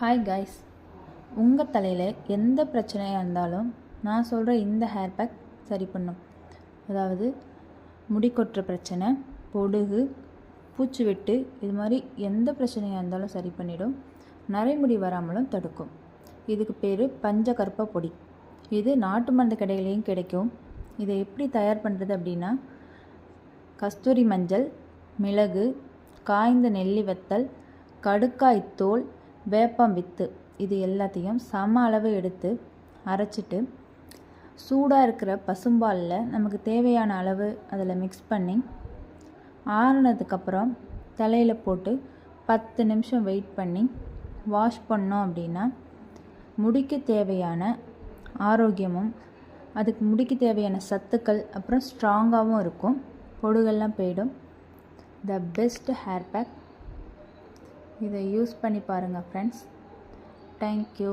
Hi guys, உங்கள் தலையில் எந்த பிரச்சனையாக இருந்தாலும் நான் சொல்கிற இந்த ஹேர் பேக் சரி பண்ணும். அதாவது முடி கொட்டுற பிரச்சனை, பொடுகு, பூச்சி வெட்டு, இது மாதிரி எந்த பிரச்சனையாக இருந்தாலும் சரி பண்ணிடும். நரைமுடி வராமலும் தடுக்கும். இதுக்கு பேர் பஞ்சகற்ப பொடி. இது நாட்டு மருந்து கடைகளையும் கிடைக்கும். இதை எப்படி தயார் பண்ணுறது அப்படின்னா, கஸ்தூரி மஞ்சள், மிளகு, காய்ந்த நெல்லி வத்தல், கடுக்காய் தோல், வேப்பம் வித்து, இது எல்லாத்தையும் சம அளவு எடுத்து அரைச்சிட்டு சூடாக இருக்கிற பசும்பாலில் நமக்கு தேவையான அளவு அதில் மிக்ஸ் பண்ணி ஆறுனதுக்கப்புறம் தலையில் போட்டு 10 நிமிஷம் வெயிட் பண்ணி வாஷ் பண்ணோம் அப்படின்னா முடிக்கு தேவையான ஆரோக்கியமும் அதுக்கு முடிக்கு தேவையான சத்துக்கள் அப்புறம் ஸ்ட்ராங்காகவும் இருக்கும். பொடுகெல்லாம் போயிடும். The best hair pack. இதை யூஸ் பண்ணி பாருங்கள் ஃப்ரெண்ட்ஸ். தேங்க்யூ.